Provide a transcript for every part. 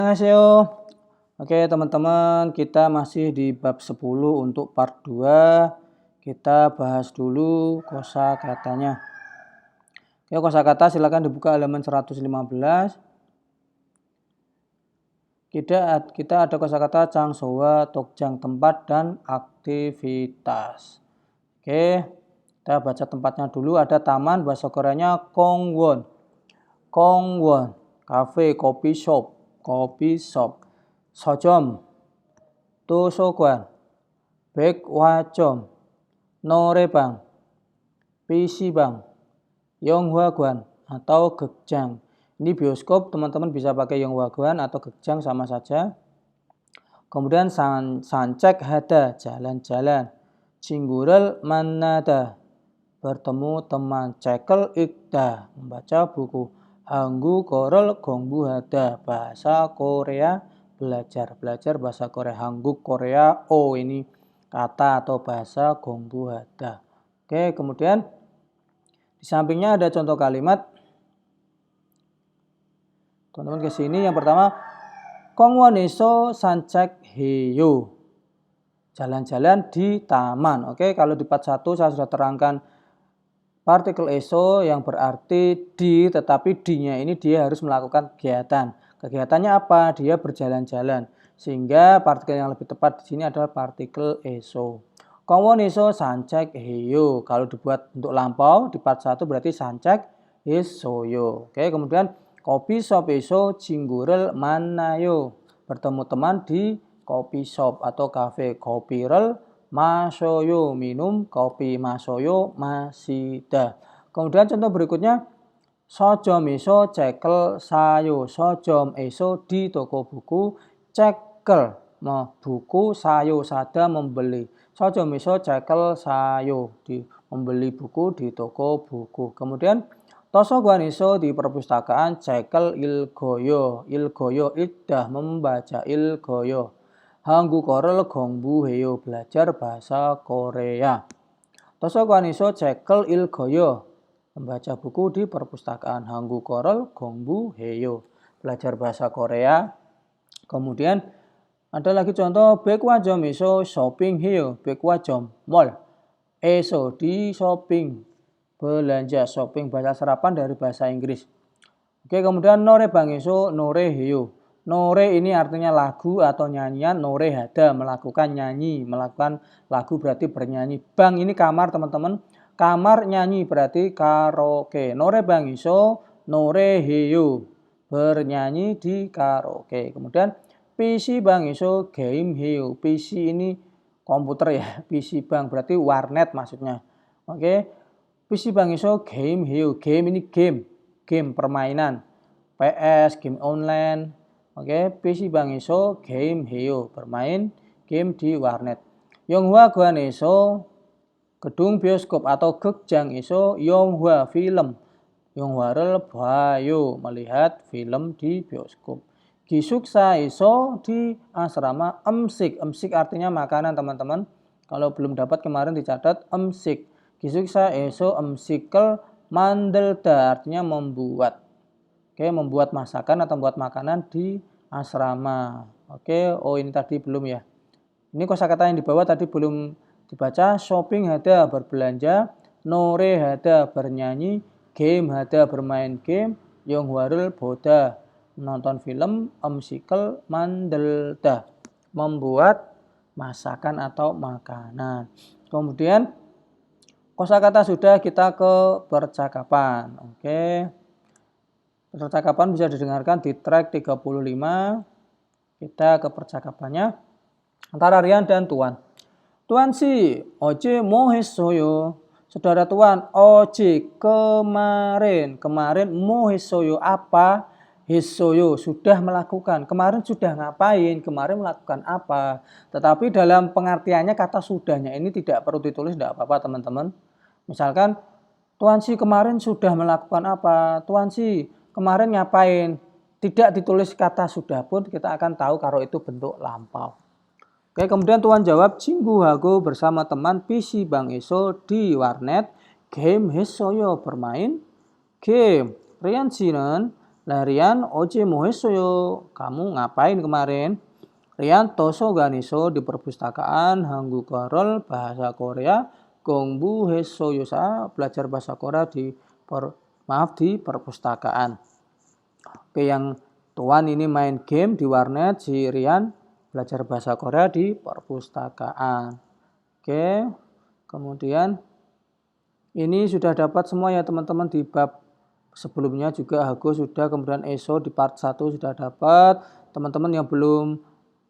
Annyeonghaseyo. Oke teman-teman, kita masih di bab 10 untuk part 2. Kita bahas dulu kosakatanya. Oke, kosakata silakan dibuka halaman 115. Kita ada kosakata Changsowa, Tokjang tempat dan aktivitas. Oke, kita baca tempatnya dulu. Ada taman, bahasa Koreanya Kongwon. Kongwon, cafe, coffee shop. 서점, 도서관, 백화점, 노래방, PC방, 영화관 atau gekjang. Ini bioskop, teman-teman bisa pakai 영화관 atau gekjang sama saja. Kemudian 산책 hada, jalan-jalan. 친구를 만나다, bertemu teman. 책을 읽다, membaca buku. 한국어를 공부하다, bahasa Korea belajar bahasa Korea. 한국 Korea, ini kata atau bahasa 공부하다. Oke, kemudian di sampingnya ada contoh kalimat. Teman-teman ke sini, yang pertama 공원에서 산책해요, jalan-jalan di taman. Oke, kalau di part 1 saya sudah terangkan partikel eso yang berarti di, tetapi di-nya ini dia harus melakukan kegiatan. Kegiatannya apa? Dia berjalan-jalan. Sehingga partikel yang lebih tepat di sini adalah partikel eso. Kongwon eso sanjak heyo. Kalau dibuat untuk lampau di part 1 berarti sanjak hesoyo. Oke, kemudian kopi shop eso 친구를 만나요. Bertemu teman di kopi shop atau cafe. kopi를 masoyo, minum kopi. masoyo, masida. Kemudian contoh berikutnya, 서점에서 책을 사요. 서점 eso di toko buku, 책을 buku, sayo sada membeli. 서점에서 책을 사요, membeli buku di toko buku. Kemudian 도서관에서 di perpustakaan, 책을 읽어요. 읽어요, 읽다 membaca, 읽어요. 한국어를 공부해요, belajar bahasa Korea. 도서관에서 책을 읽어요, membaca buku di perpustakaan. 한국어를 공부해요, belajar bahasa Korea. Kemudian ada lagi contoh, 백화점에서 쇼핑해요. 백화점, mall. eso di shopping, belanja. shopping bahasa serapan dari bahasa Inggris. Oke, kemudian 노래방에서 노래해요. Nore ini artinya lagu atau nyanyian. Nore hada, melakukan nyanyi. Melakukan lagu berarti bernyanyi. Bang ini kamar, teman-teman. Kamar nyanyi berarti karaoke. Norebang iso noreheyo, bernyanyi di karaoke. Kemudian PC bang iso game heyo. PC ini komputer ya. PC bang berarti warnet maksudnya. Oke. PC bang iso game heyo. Game ini game. Game permainan. PS, game online. Oke, PC bang iso game heyo, bermain game di warnet. 영화관 iso gedung bioskop atau gekjang iso 영화 film. 영화를 봐요, melihat film di bioskop. 기숙사 iso di asrama. 음식 artinya makanan, teman-teman. Kalau belum dapat kemarin dicatat 음식. 기숙사 iso 음식을 만들다, artinya membuat. Oke, membuat masakan atau membuat makanan di asrama. Oke, ini tadi belum ya. Ini kosakata yang di bawah tadi belum dibaca. Shopping hada, berbelanja. Nore hada, bernyanyi. Game hada, bermain game. 영화를 보다, menonton film. 음식을 만들다, membuat masakan atau makanan. Kemudian kosakata sudah, kita ke percakapan. Oke. Percakapan bisa didengarkan di track 35. Kita ke percakapannya antara Rian dan Tuan. Tuan si, 어제 뭐 했어요? Saudara Tuan, 어제 kemarin 뭐 했어요? Apa? 했어요, sudah melakukan. Kemarin sudah ngapain? Kemarin melakukan apa? Tetapi dalam pengertiannya kata sudahnya ini tidak perlu ditulis, tidak apa-apa teman-teman. Misalkan Tuan si kemarin sudah melakukan apa? Tuan si kemarin ngapain? Tidak ditulis kata sudah pun kita akan tahu kalau itu bentuk lampau. Oke, kemudian Tuan jawab, 친구하고 bersama teman PC bang eso di warnet. game 했어요, bermain game. Rian 씨는 Lah Rian, oje mohesoyo. Kamu ngapain kemarin? Rian toso ganiso di perpustakaan Hanggugarol bahasa Korea Gongbu Hesoyosa belajar bahasa Korea di perpustakaan. Oke, yang tuan ini main game di warnet, si Rian belajar bahasa Korea di perpustakaan. Oke, kemudian ini sudah dapat semua ya teman-teman di bab sebelumnya juga Hago sudah, kemudian Eso di part 1 sudah dapat. Teman-teman yang belum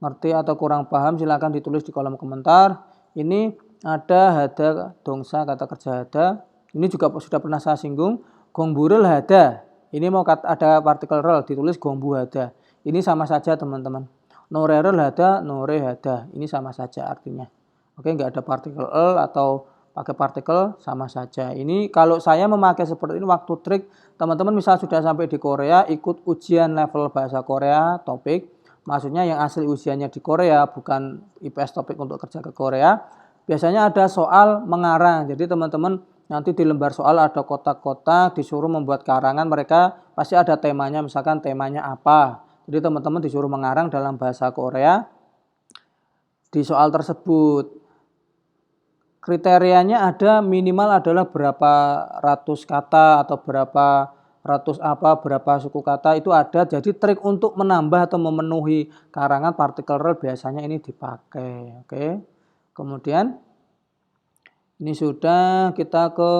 ngerti atau kurang paham silahkan ditulis di kolom komentar. Ini ada hada dongsa kata kerja hada. Ini juga sudah pernah saya singgung. Gongburel hada. Ini mau ada partikel rel ditulis gongbu hada. Ini sama saja teman-teman. Norerel hada, nore hada. Ini sama saja artinya. Oke, nggak ada partikel el atau pakai partikel sama saja. Ini kalau saya memakai seperti ini waktu trik teman-teman misal sudah sampai di Korea ikut ujian level bahasa Korea topik. Maksudnya yang asli usianya di Korea, bukan IPS topik untuk kerja ke Korea. Biasanya ada soal mengarang. Jadi teman-teman nanti di lembar soal ada kotak-kotak, disuruh membuat karangan. Mereka pasti ada temanya, misalkan temanya apa. Jadi teman-teman disuruh mengarang dalam bahasa Korea di soal tersebut. Kriterianya ada minimal adalah berapa ratus kata atau berapa ratus berapa suku kata itu ada. Jadi trik untuk menambah atau memenuhi karangan partikel rel biasanya ini dipakai. Oke. Kemudian ini sudah kita ke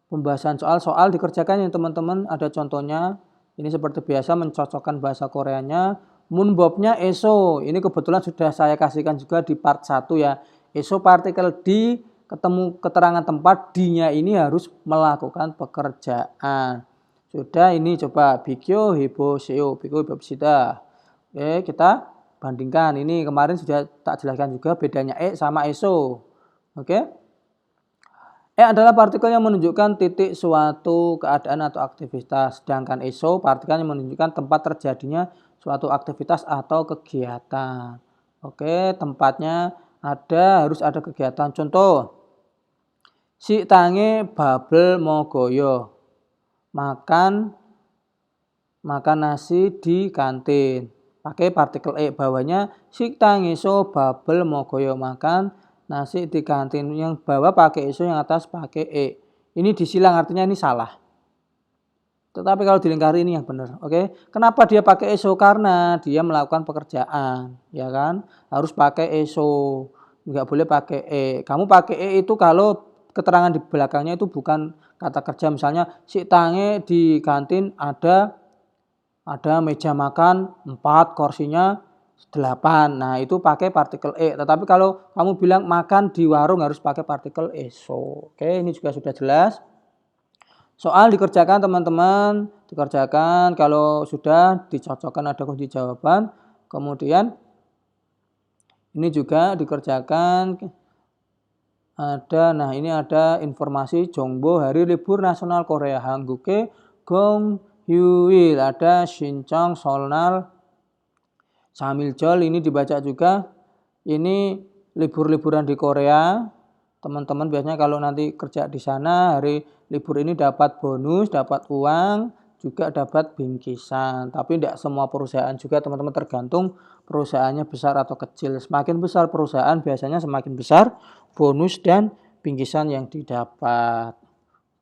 pembahasan soal dikerjakan ya teman-teman. Ada contohnya. Ini seperti biasa mencocokkan bahasa Koreanya. Munbobnya eso. Ini kebetulan sudah saya kasihkan juga di part 1 ya. Eso partikel di ketemu keterangan tempat di-nya ini harus melakukan pekerjaan. Sudah ini coba bikyo hebo seo, bikyo hebo sida. Oke, kita bandingkan. Ini kemarin sudah tak jelaskan juga bedanya sama eso. Oke. Adalah partikel yang menunjukkan titik suatu keadaan atau aktivitas. Sedangkan eso partikel yang menunjukkan tempat terjadinya suatu aktivitas atau kegiatan. Oke, tempatnya harus ada kegiatan. Contoh, si tange babel mogoyo. Makan nasi di kantin. Pakai partikel bawahnya si tange so babel mogoyo. Makan nasi di kantin. Yang bawah pakai eso, yang atas pakai Ini disilang artinya ini salah. Tetapi kalau dilingkari ini yang benar, oke? Kenapa dia pakai eso? Karena dia melakukan pekerjaan, ya kan? Harus pakai eso, nggak boleh pakai Kamu pakai itu kalau keterangan di belakangnya itu bukan kata kerja. Misalnya si tange di kantin ada meja makan 4, kursinya 8. Nah itu pakai partikel Tetapi kalau kamu bilang makan di warung harus pakai partikel eso. Oke, ini juga sudah jelas. Soal dikerjakan teman-teman, dikerjakan kalau sudah dicocokkan ada kunci jawaban. Kemudian ini juga dikerjakan ini ada informasi Jongbo Hari Libur Nasional Korea Hangguke Gong Hyuil, ada Shinchong Solnal Samiljol, ini dibaca juga. Ini libur-liburan di Korea. Teman-teman biasanya kalau nanti kerja di sana hari libur ini dapat bonus, dapat uang, juga dapat bingkisan. Tapi tidak semua perusahaan juga teman-teman, tergantung perusahaannya besar atau kecil. Semakin besar perusahaan biasanya semakin besar bonus dan bingkisan yang didapat.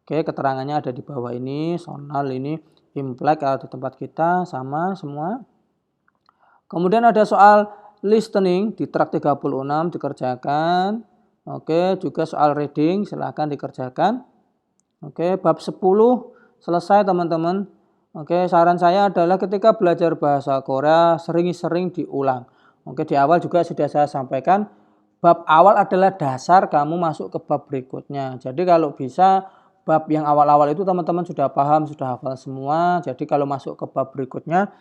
Oke, keterangannya ada di bawah ini. Sonal ini implek kalau di tempat kita sama semua. Kemudian ada soal listening di track 36 dikerjakan. Oke, juga soal reading silahkan dikerjakan. Oke, bab 10 selesai teman-teman. Oke, saran saya adalah ketika belajar bahasa Korea sering-sering diulang. Oke, di awal juga sudah saya sampaikan, bab awal adalah dasar kamu masuk ke bab berikutnya. Jadi kalau bisa bab yang awal-awal itu teman-teman sudah paham, sudah hafal semua. Jadi kalau masuk ke bab berikutnya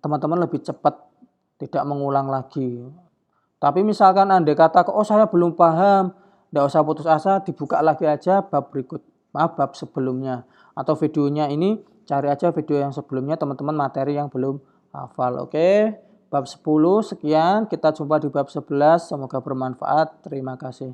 teman-teman lebih cepat, tidak mengulang lagi. Tapi misalkan andai kata, saya belum paham, tidak usah putus asa, dibuka lagi aja bab bab sebelumnya. Atau videonya ini, cari aja video yang sebelumnya teman-teman materi yang belum hafal. Oke, bab 10 sekian, kita jumpa di bab 11, semoga bermanfaat, terima kasih.